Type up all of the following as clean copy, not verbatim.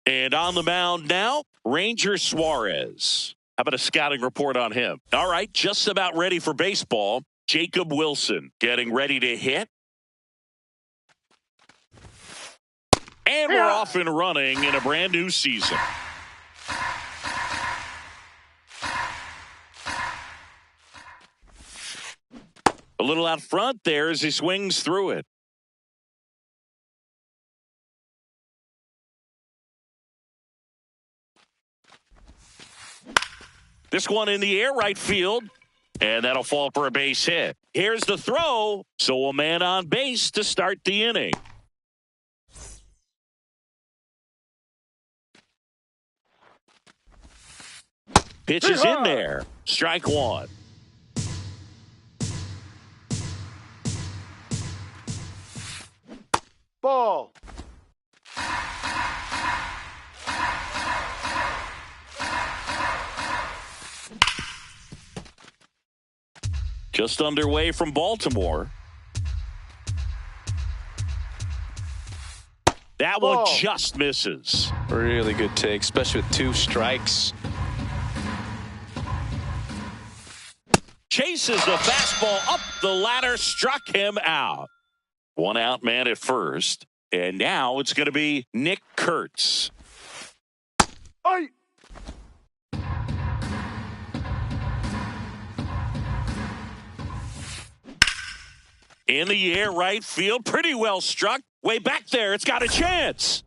And on the mound now, Ranger Suarez. How about a scouting report on him? All right, just about ready for baseball. Jacob Wilson getting ready to hit. And we're off and running in a brand new season. A little out front there as he swings through it. This one in the air, right field. And that'll fall for a base hit. Here's the throw. So a man on base to start the inning. Pitch is in there. Strike one. Ball. Just underway from Baltimore. That one just misses. Really good take, especially with 2 strikes. Chases the fastball up the ladder, struck him out. 1 out man at first. And now it's going to be Nick Kurtz. Aye. In the air, right field. Pretty well struck. Way back there. It's got a chance.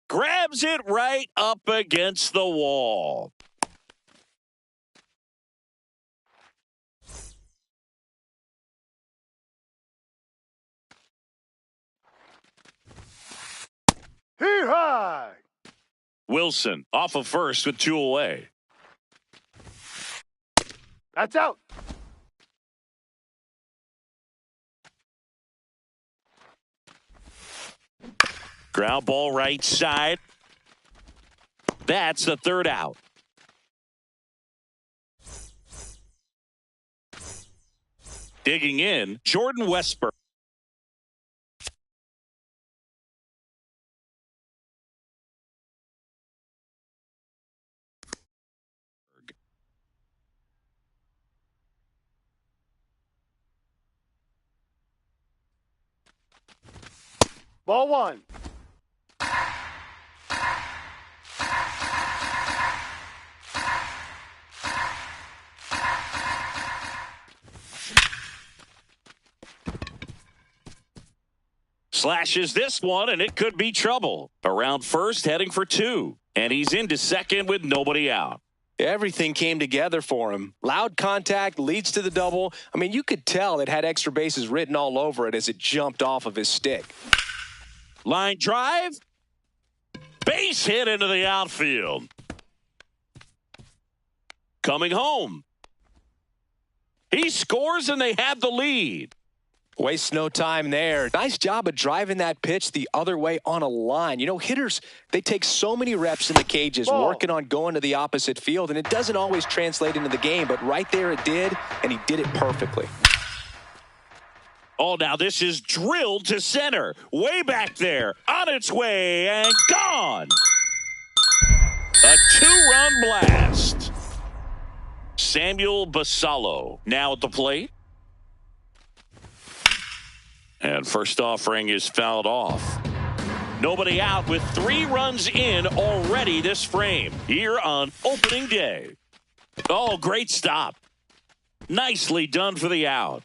Grabs it right up against the wall. Hee-haw! Wilson off of first with 2 away. That's out. Ground ball right side. That's the 3rd out. Digging in, Jordan Westburg. Ball 1. Slashes this one, and it could be trouble. Around first, heading for 2. And he's into second with nobody out. Everything came together for him. Loud contact leads to the double. I mean, you could tell it had extra bases written all over it as it jumped off of his stick. Line drive. Base hit into the outfield. Coming home. He scores, and they have the lead. Wastes no time there. Nice job of driving that pitch the other way on a line. You know, hitters, they take so many reps in the cages working on going to the opposite field, and it doesn't always translate into the game, but right there it did, and he did it perfectly. Oh, now this is drilled to center. Way back there. On its way and gone. A 2-run blast. Samuel Basallo now at the plate. And first offering is fouled off. Nobody out with 3 runs in already this frame here on opening day. Oh, great stop. Nicely done for the out.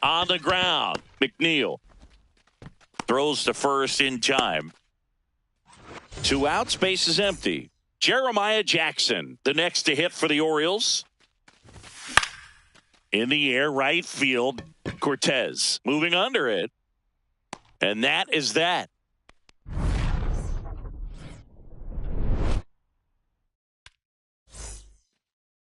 On the ground, McNeil. Throws to first in time. 2 outs, base is empty. Jeremiah Jackson, the next to hit for the Orioles. In the air, right field. Cortez moving under it. And that is that.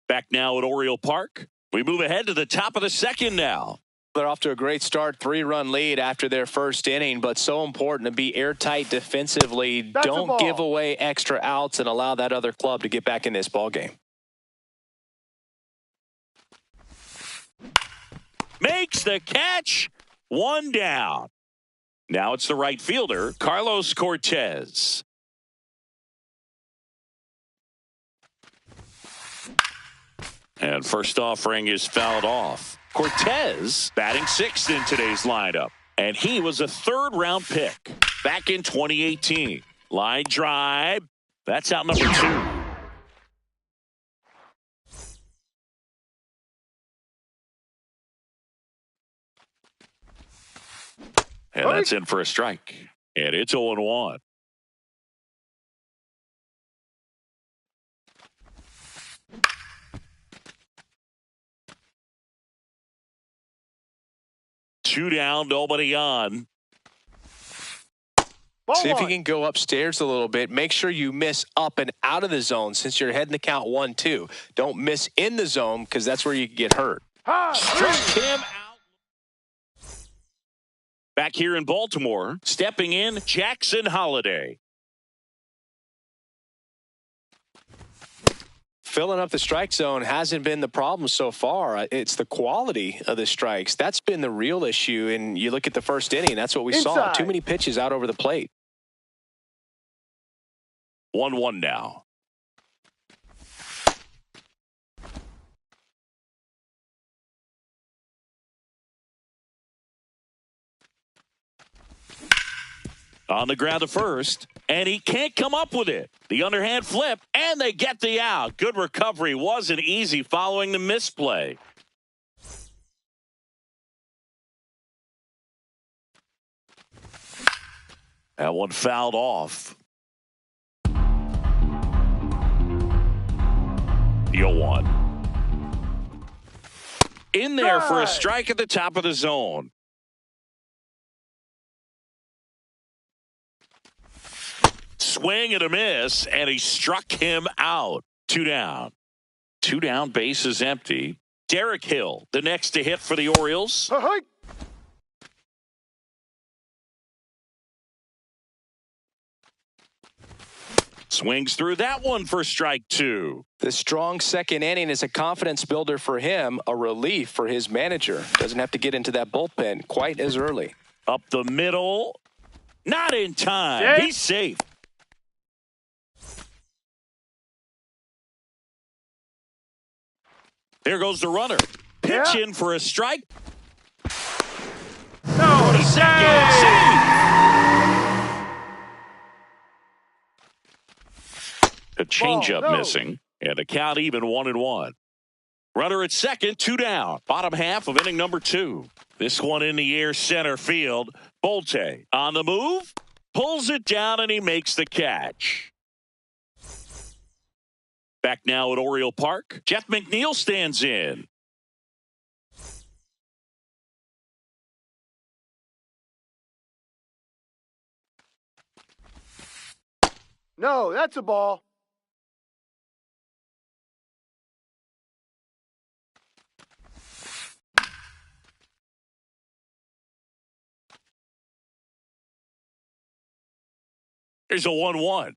Back now at Oriole Park. We move ahead to the top of the second now. They're off to a great start, 3-run lead after their first inning, but so important to be airtight defensively. That's a Don't ball. give away extra outs and allow that other club to get back in this ballgame. Makes the catch. 1 down. Now it's the right fielder, Carlos Cortez. And first offering is fouled off. Cortez batting 6th in today's lineup. And he was a 3rd-round pick back in 2018. Line drive. That's out number 2. And that's in for a strike. And it's 0-1. Two down, nobody on. Ball See if you one. can go upstairs a little bit. Make sure you miss up and out of the zone since you're heading to count 1-2. Don't miss in the zone because that's where you can get hurt. High. Struck him out. Back here in Baltimore, stepping in, Jackson Holiday. Filling up the strike zone hasn't been the problem so far. It's the quality of the strikes. That's been the real issue. And you look at the first inning, that's what we saw. Inside. Too many pitches out over the plate. 1-1 now. On the ground to first, and he can't come up with it. The underhand flip, and they get the out. Good recovery. Wasn't easy following the misplay. That one fouled off. 0-1. In there for a strike at the top of the zone. Swing and a miss, and he struck him out. 2 down. 2 down, base is empty. Derek Hill, the next to hit for the Orioles. Hey. Swings through that one for strike 2. The strong second inning is a confidence builder for him, a relief for his manager. Doesn't have to get into that bullpen quite as early. Up the middle. Not in time. Safe. He's safe. There goes the runner. Pitch in for a strike. No, Second save. A changeup Ball, no. missing, and a count even 1-1. Runner at second, 2 down. Bottom half of inning number 2. This one in the air, center field. Bolte on the move, pulls it down, and he makes the catch. Back now at Oriole Park, Jeff McNeil stands in. No, that's a ball. There's a 1-1.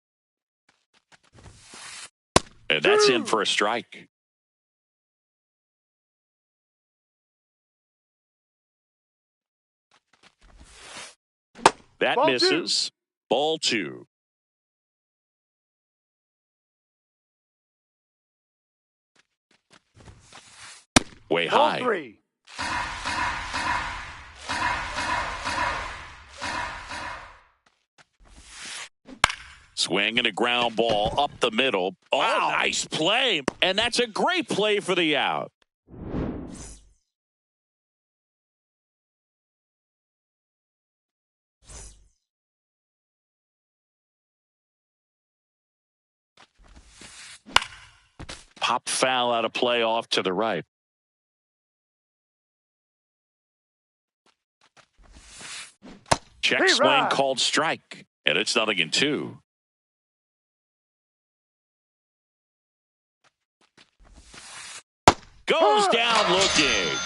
And that's in for a strike. That Ball misses. Ball 2. Way Ball high. 3. Swing and a ground ball up the middle. Oh, nice play. And that's a great play for the out. Pop foul out of play off to the right. Check Hey, swing Rod. called strike. And it's 0-2. Goes down looking.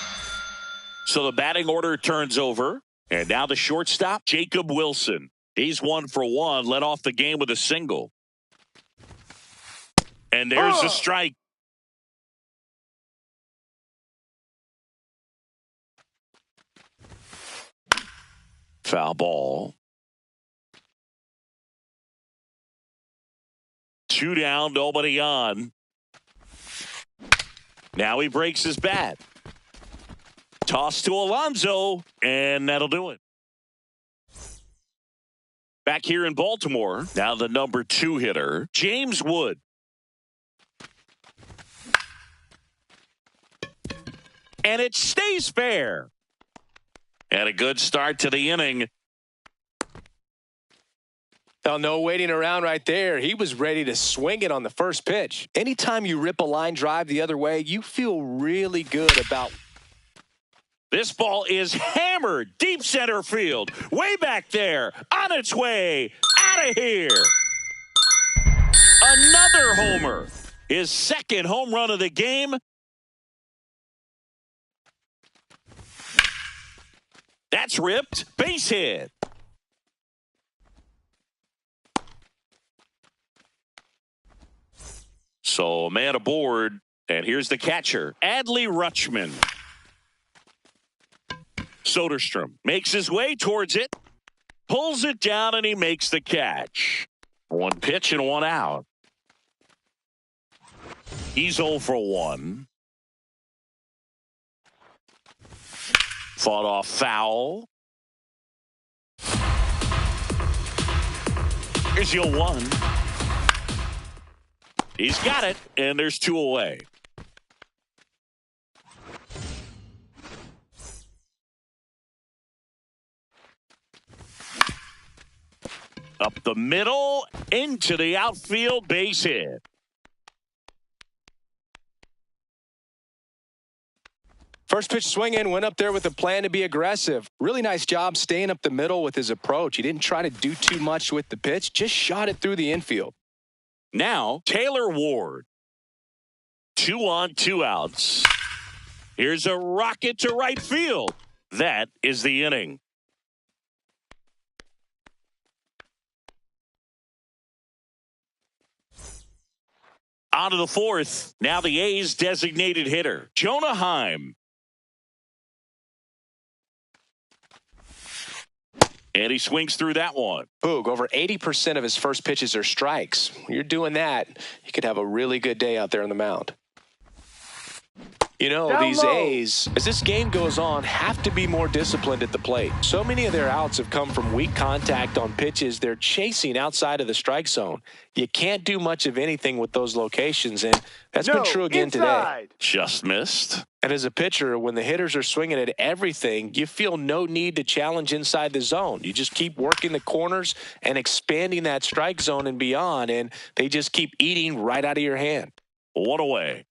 So the batting order turns over. And now the shortstop, Jacob Wilson. He's 1 for 1, led off the game with a single. And there's a strike. Foul ball. 2 down, nobody on. Now he breaks his bat. Toss to Alonso, and that'll do it. Back here in Baltimore, now the number 2 hitter, James Wood. And it stays fair. And a good start to the inning. Oh, no waiting around right there. He was ready to swing it on the first pitch. Anytime you rip a line drive the other way, you feel really good about. This ball is hammered deep center field. Way back there. On its way. Out of here. Another homer. His second home run of the game. That's ripped. Base hit. So a man aboard. And here's the catcher, Adley Rutschman. Soderstrom makes his way towards it, pulls it down, and he makes the catch. 1 pitch and 1 out. He's 0 for 1. Fought off foul. Here's the 0-1. He's got it, and there's 2 away. Up the middle, into the outfield, base hit. First pitch swinging, went up there with a plan to be aggressive. Really nice job staying up the middle with his approach. He didn't try to do too much with the pitch, just shot it through the infield. Now, Taylor Ward. 2 on, 2 outs. Here's a rocket to right field. That is the inning. On to the 4th. Now the A's designated hitter, Jonah Heim. And he swings through that one. Boog, over 80% of his first pitches are strikes. When you're doing that, you could have a really good day out there on the mound. You know, these A's, as this game goes on, have to be more disciplined at the plate. So many of their outs have come from weak contact on pitches they're chasing outside of the strike zone. You can't do much of anything with those locations, and that's been true again today. Just missed. And as a pitcher, when the hitters are swinging at everything, you feel no need to challenge inside the zone. You just keep working the corners and expanding that strike zone and beyond, and they just keep eating right out of your hand. 1 away.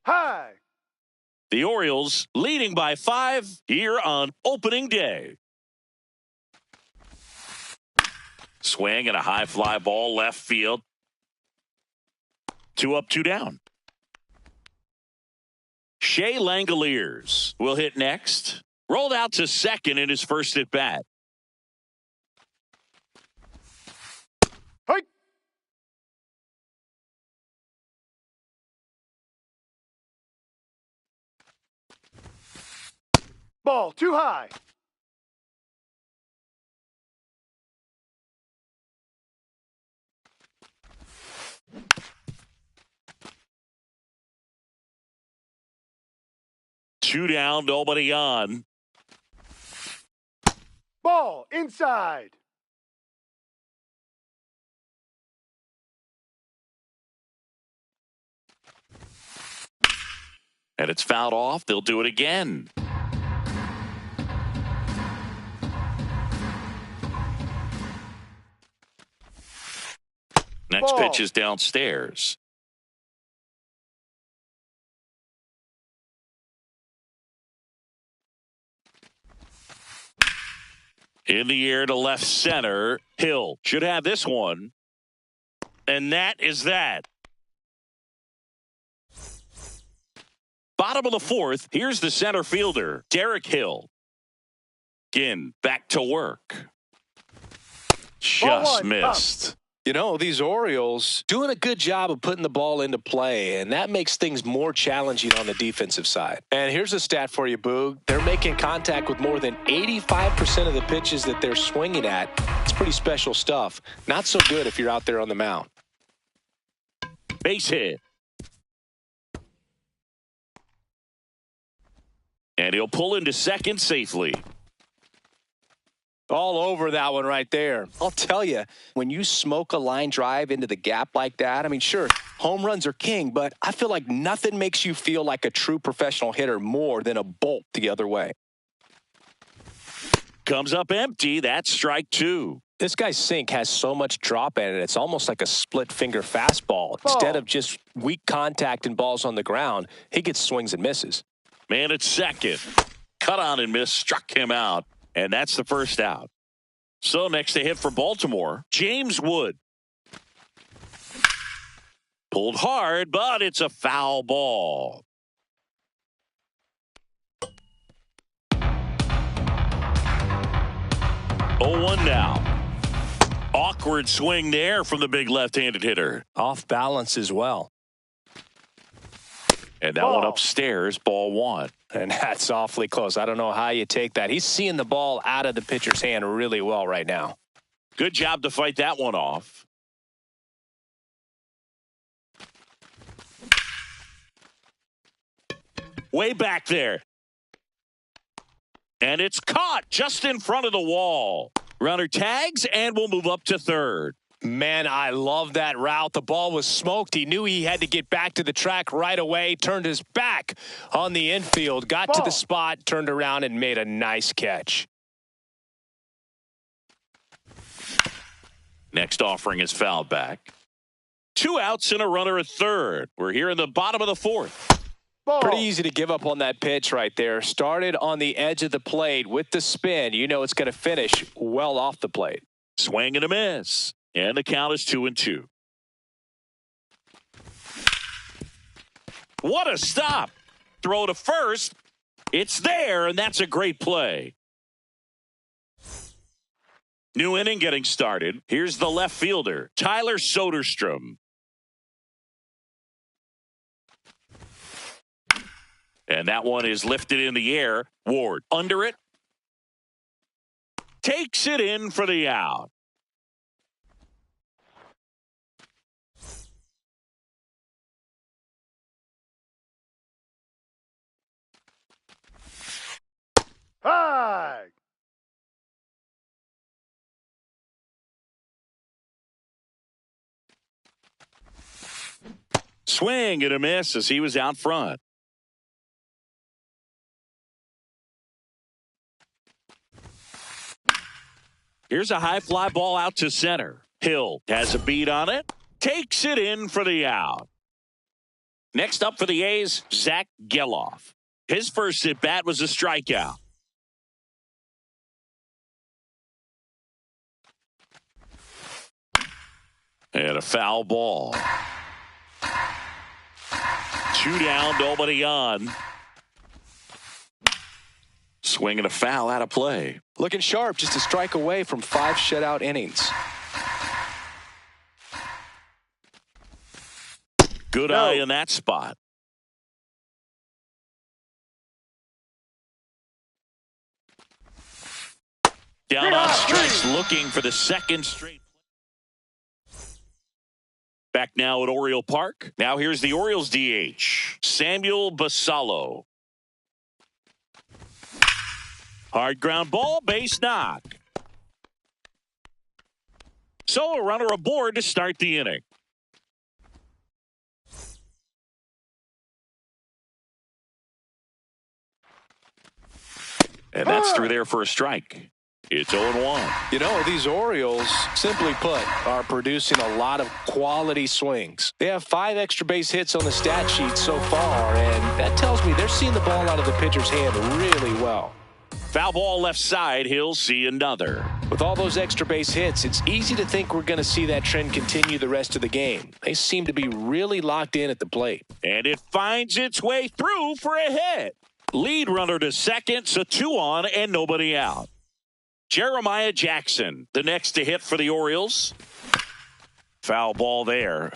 Hi. The Orioles leading by 5 here on opening day. Swing and a high fly ball left field. 2 up, 2 down. Shea Langoliers will hit next. Rolled out to second in his first at bat. Ball too high. Two down, nobody on. Ball inside. And it's fouled off. They'll do it again. Next pitch is downstairs. In the air to left center. Hill should have this one. And that is that. Bottom of the fourth, here's the center fielder, Derek Hill. Again, back to work. Just missed. You know, these Orioles doing a good job of putting the ball into play, and that makes things more challenging on the defensive side. And here's a stat for you, Boog. They're making contact with more than 85% of the pitches that they're swinging at. It's pretty special stuff. Not so good if you're out there on the mound. Base hit. And he'll pull into second safely. All over that one right there. I'll tell you, when you smoke a line drive into the gap like that, I mean, sure, home runs are king, but I feel like nothing makes you feel like a true professional hitter more than a bolt the other way. Comes up empty. That's strike two. This guy's sink has so much drop in it, it's almost like a split-finger fastball. Instead of just weak contact and balls on the ground, he gets swings and misses. Man at second. Cut on and miss. Struck him out. And that's the first out. So next to hit for Baltimore, James Wood. Pulled hard, but it's a foul ball. Oh, 1 now. Awkward swing there from the big left-handed hitter. Off balance as well. And that one upstairs, ball one. And that's awfully close. I don't know how you take that. He's seeing the ball out of the pitcher's hand really well right now. Good job to fight that one off. Way back there. And it's caught just in front of the wall. Runner tags and will move up to third. Man, I love that route. The ball was smoked. He knew he had to get back to the track right away, turned his back on the infield, got to the spot, turned around, and made a nice catch. Next offering is fouled back. 2 outs and a runner at third. We're here in the bottom of the fourth. Pretty easy to give up on that pitch right there. Started on the edge of the plate with the spin. You know it's going to finish well off the plate. Swing and a miss. And the count is 2-2. What a stop. Throw to first. It's there, and that's a great play. New inning getting started. Here's the left fielder, Tyler Soderstrom. And that one is lifted in the air. Ward under it. Takes it in for the out. High. Swing and a miss as he was out front. Here's a high fly ball out to center. Hill has a beat on it. Takes it in for the out. Next up for the A's, Zach Geloff. His first at bat was a strikeout. And a foul ball. 2 down, nobody on. Swing and a foul out of play. Looking sharp, just a strike away from 5 shutout innings. Good eye in that spot. Down on strikes, looking for the second straight. Back now at Oriole Park. Now here's the Orioles DH, Samuel Basallo. Hard ground ball, base knock. So a runner aboard to start the inning. And that's through there for a strike. It's 0-1. You know, these Orioles, simply put, are producing a lot of quality swings. They have 5 extra base hits on the stat sheet so far, and that tells me they're seeing the ball out of the pitcher's hand really well. Foul ball left side. He'll see another. With all those extra base hits, it's easy to think we're going to see that trend continue the rest of the game. They seem to be really locked in at the plate. And it finds its way through for a hit. Lead runner to second, so 2 on and nobody out. Jeremiah Jackson, the next to hit for the Orioles. Foul ball there.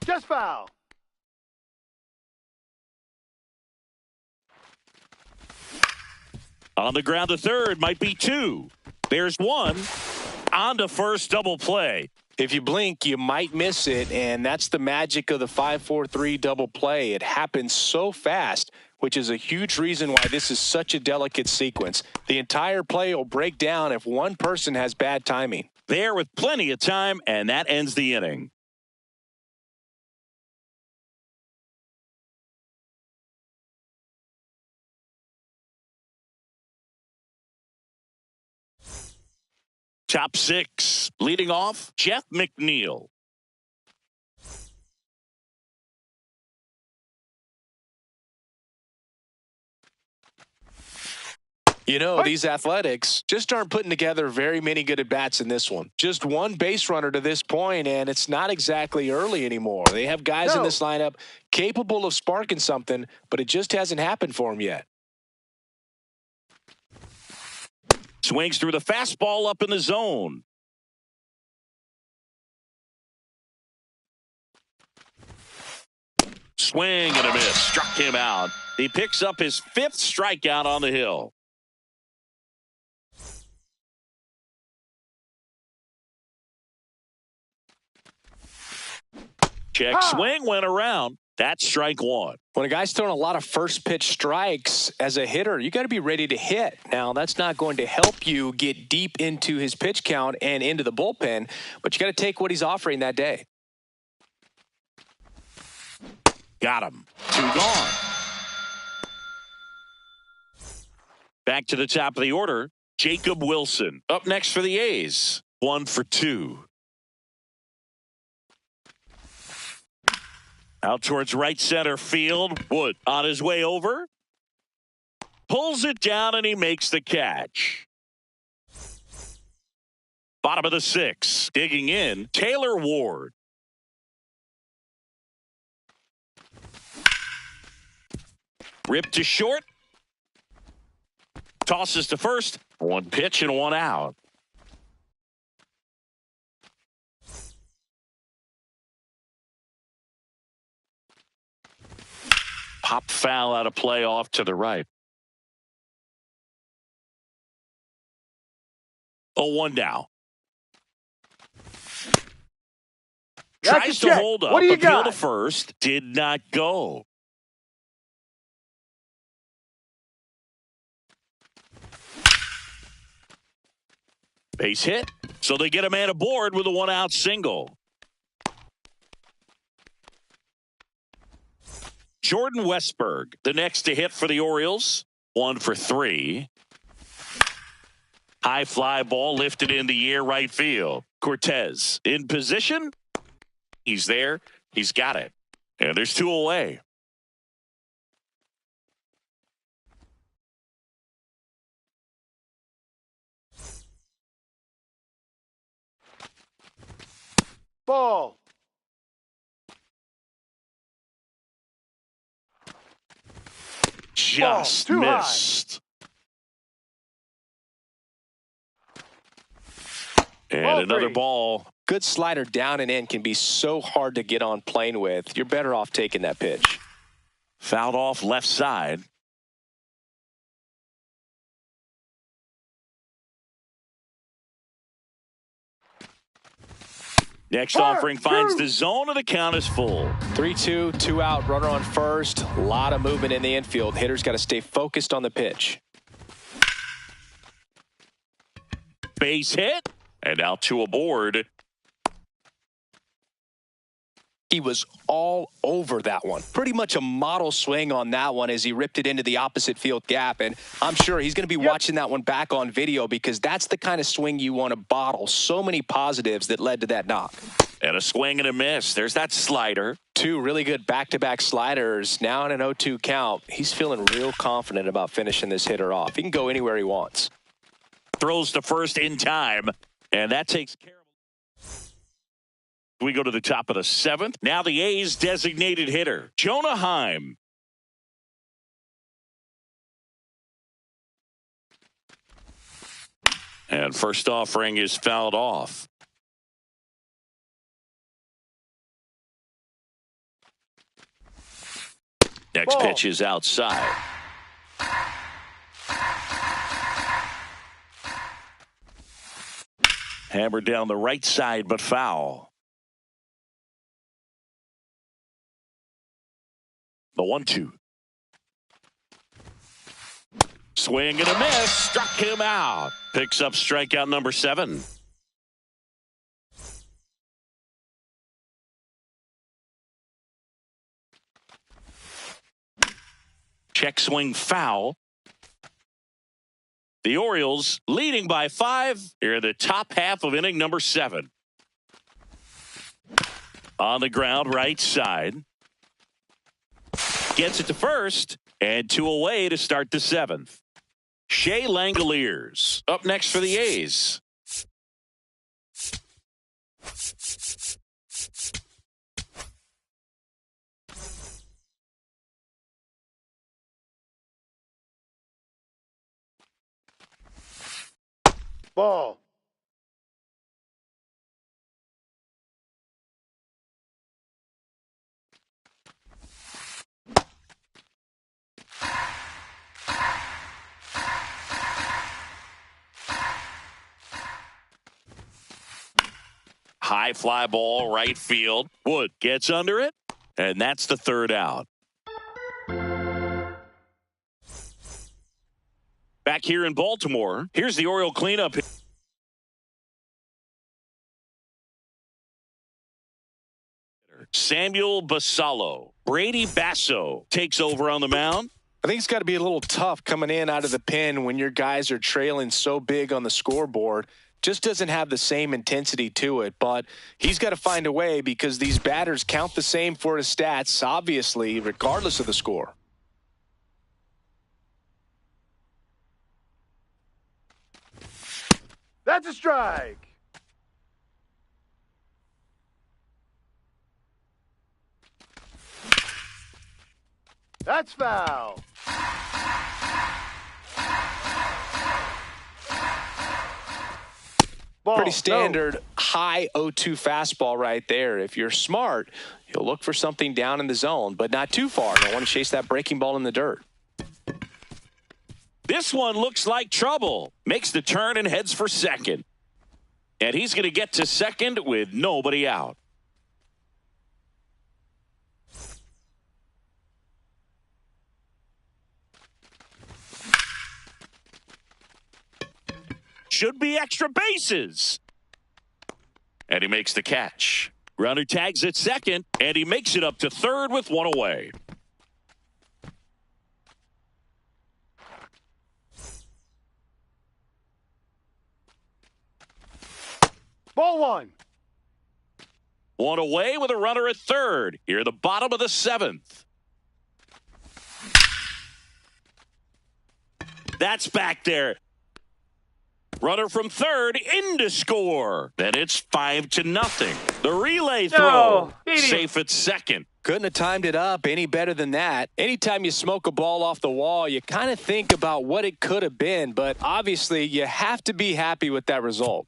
Just foul. On the ground to third, might be 2. There's 1. On to first, double play. If you blink, you might miss it, and that's the magic of the 5-4-3 double play. It happens so fast, which is a huge reason why this is such a delicate sequence. The entire play will break down if one person has bad timing. There with plenty of time, and that ends the inning. Top 6, leading off, Jeff McNeil. You know, these Athletics just aren't putting together very many good at-bats in this one. Just one base runner to this point, and it's not exactly early anymore. They have guys in this lineup capable of sparking something, but it just hasn't happened for them yet. Swings through the fastball up in the zone. Swing and a miss. Struck him out. He picks up his 5th strikeout on the hill. Check swing went around. That's strike 1. When a guy's throwing a lot of first pitch strikes as a hitter, you got to be ready to hit. Now, that's not going to help you get deep into his pitch count and into the bullpen, but you got to take what he's offering that day. Got him. 2 gone. Back to the top of the order, Jacob Wilson. Up next for the A's. 1 for 2. Out towards right center field. Wood on his way over. Pulls it down and he makes the catch. Bottom of the 6th. Digging in, Taylor Ward. Ripped to short. Tosses to first. 1 pitch and 1 out. Pop foul out of play off to the right. 0-1 now. Tries to hold up. What do you appeal got? to first. Did not go. Base hit. So they get a man aboard with a 1-out single. Jordan Westburg, the next to hit for the Orioles. 1 for 3. High fly ball lifted in the air right field. Cortez in position. He's there. He's got it. And there's 2 away. Ball. Just missed. And Ball another 3. ball. Good slider down and in can be so hard to get on plane with. You're better off taking that pitch. Fouled off left side. Next offering finds the zone and the count is full. 3-2, 2 out, runner on first. A lot of movement in the infield. Hitters got to stay focused on the pitch. Base hit. And now 2 aboard. He was all over that one. Pretty much a model swing on that one as he ripped it into the opposite field gap. And I'm sure he's going to be watching that one back on video because that's the kind of swing you want to bottle. So many positives that led to that knock. And a swing and a miss. There's that slider. Two really good back-to-back sliders. Now in an 0-2 count. He's feeling real confident about finishing this hitter off. He can go anywhere he wants. Throws to first in time. And that takes care of. We go to the top of the 7th. Now the A's designated hitter, Jonah Heim. And first offering is fouled off. Next pitch is outside. Hammered down the right side, but foul. The 1-2. Swing and a miss. Struck him out. Picks up strikeout number 7. Check swing foul. The Orioles leading by 5 here in the top half of inning number 7. On the ground, right side. Gets it to first, and 2 away to start the 7th. Shea Langoliers up next for the A's. Ball. High fly ball, right field. Wood gets under it, and that's the 3rd out. Back here in Baltimore, here's the Oriole cleanup. Samuel Basallo. Brady Basso takes over on the mound. I think it's got to be a little tough coming in out of the pen when your guys are trailing so big on the scoreboard. Just doesn't have the same intensity to it, but he's got to find a way because these batters count the same for his stats, obviously, regardless of the score. That's a strike. That's foul. Ball. Pretty standard high 0-2 fastball right there. If you're smart, you'll look for something down in the zone, but not too far. Don't want to chase that breaking ball in the dirt. This one looks like trouble. Makes the turn and heads for second. And he's going to get to second with nobody out. Should be extra bases. And he makes the catch. Runner tags at second, and he makes it up to third with 1 away. Ball 1. 1 away with a runner at third. Here at the bottom of the 7th. That's back there. Runner from third in to score. Then it's 5-0. The relay throw. Safe at second. Couldn't have timed it up any better than that. Anytime you smoke a ball off the wall, you kind of think about what it could have been, but obviously you have to be happy with that result.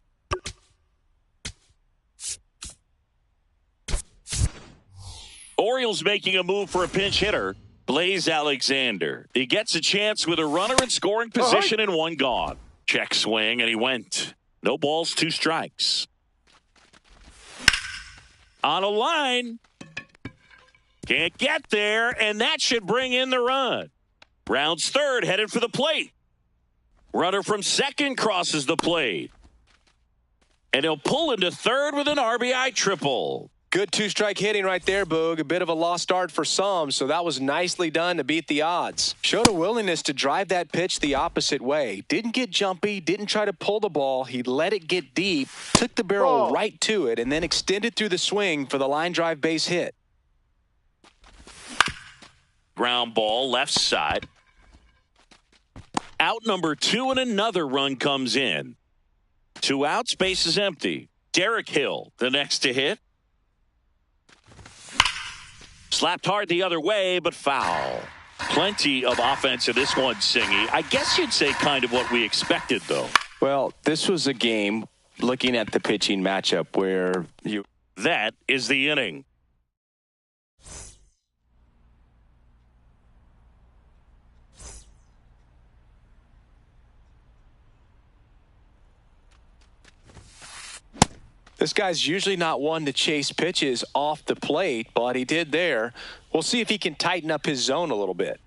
Orioles making a move for a pinch hitter, Blaze Alexander. He gets a chance with a runner in scoring position and 1 gone. Check swing, and he went. No balls, 2 strikes. On a line. Can't get there, and that should bring in the run. Rounds third, headed for the plate. Runner from second crosses the plate. And he'll pull into third with an RBI triple. Good two-strike hitting right there, Boog. A bit of a lost start for some, so that was nicely done to beat the odds. Showed a willingness to drive that pitch the opposite way. Didn't get jumpy, didn't try to pull the ball. He let it get deep, took the barrel right to it, and then extended through the swing for the line drive base hit. Ground ball, left side. Out number 2 and another run comes in. 2 outs, base is empty. Derek Hill, the next to hit. Slapped hard the other way, but foul. Plenty of offense in this one, Singy. I guess you'd say kind of what we expected, though. Well, this was a game, looking at the pitching matchup, where you... That is the inning. This guy's usually not one to chase pitches off the plate, but he did there. We'll see if he can tighten up his zone a little bit.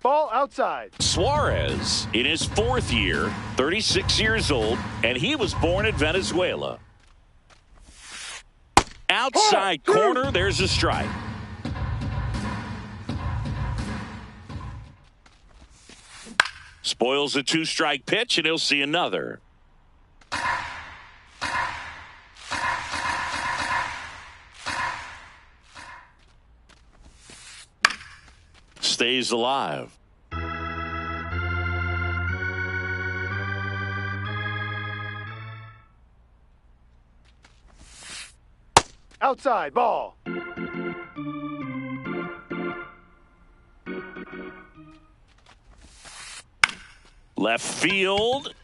Ball outside. Suarez, in his 4th year, 36 years old, and he was born in Venezuela. Outside corner, there's a strike. Spoils a 2-strike pitch, and he'll see another. Stays alive. Outside, ball. Left field.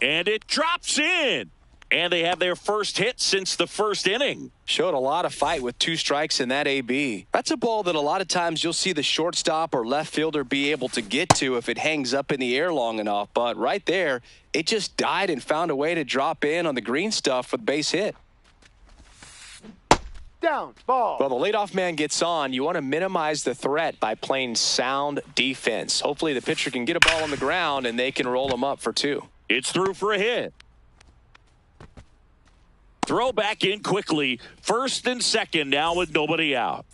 And it drops in. And they have their first hit since the first inning. Showed a lot of fight with 2 strikes in that AB. That's a ball that a lot of times you'll see the shortstop or left fielder be able to get to if it hangs up in the air long enough. But right there, it just died and found a way to drop in on the green stuff for the base hit. Down, ball. Well, the leadoff man gets on. You want to minimize the threat by playing sound defense. Hopefully the pitcher can get a ball on the ground and they can roll him up for 2. It's through for a hit. Throw back in quickly. First and second now with nobody out.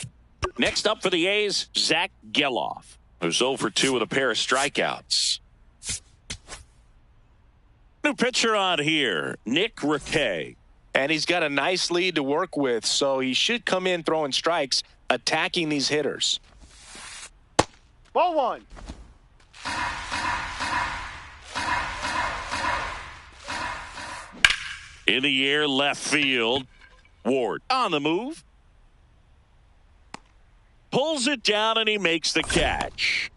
Next up for the A's, Zach Geloff, who's 0 for 2 with a pair of strikeouts. New pitcher on here, Nick Riquet. And he's got a nice lead to work with, so he should come in throwing strikes, attacking these hitters. Ball 1. In the air, left field. Ward on the move. Pulls it down, and he makes the catch.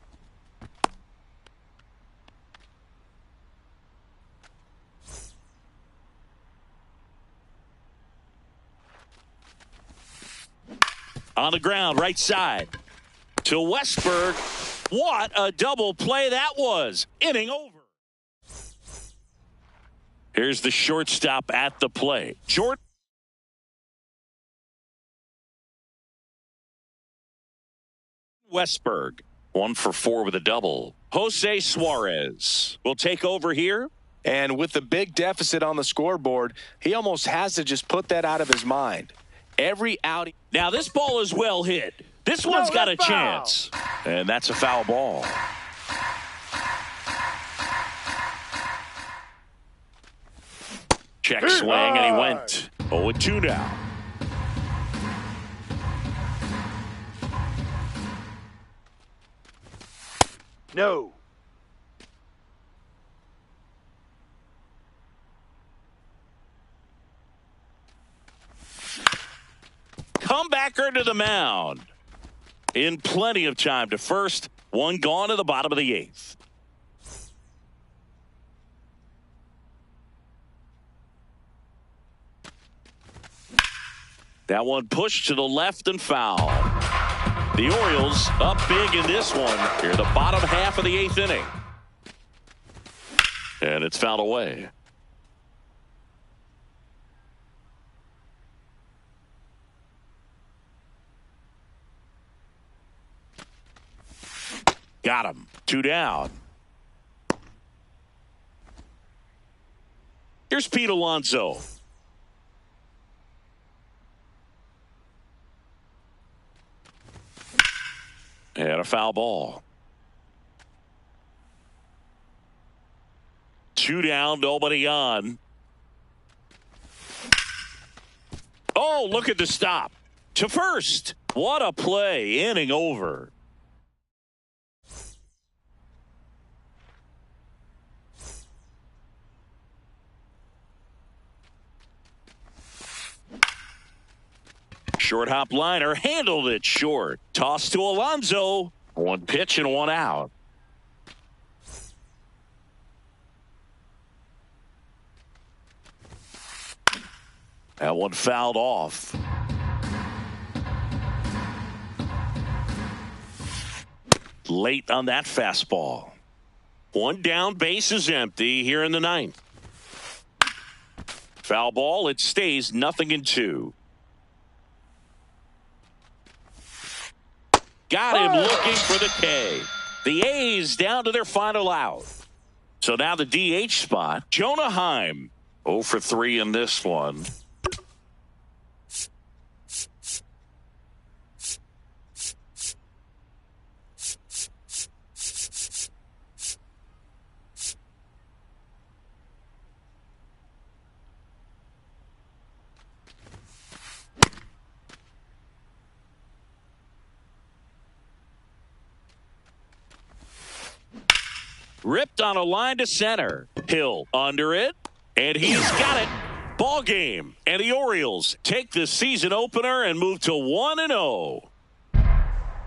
On the ground, right side. To Westberg. What a double play that was. Inning over. Here's the shortstop at the plate. Jordan Westberg, 1 for 4 with a double. Jose Suarez will take over here. And with the big deficit on the scoreboard, he almost has to just put that out of his mind. Every outing. Now this ball is well hit. This one's got a chance. And that's a foul ball. Check swing, and he went 0-2 now. No. Comebacker to the mound. In plenty of time to first. 1 gone to the bottom of the 8th. That one pushed to the left and foul. The Orioles up big in this one. Here, the bottom half of the 8th inning. And it's fouled away. Got him. 2 down. Here's Pete Alonso. And a foul ball. 2 down, nobody on. Oh, look at the stop. To first. What a play. Inning over. Short hop liner handled it short. Toss to Alonso. 1 pitch and 1 out. That one fouled off. Late on that fastball. 1 down, base is empty here in the 9th. Foul ball, it stays 0-2. Got him looking for the K. The A's down to their final out. So now the DH spot, Jonah Heim. 0 for 3 in this one. Ripped on a line to center. Hill under it, and he's got it. Ball game. And the Orioles take the season opener and move to 1-0.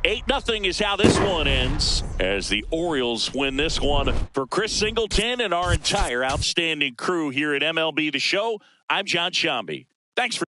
8-0 is how this one ends as the Orioles win this one. For Chris Singleton and our entire outstanding crew here at MLB The Show, I'm John Sciambi. Thanks for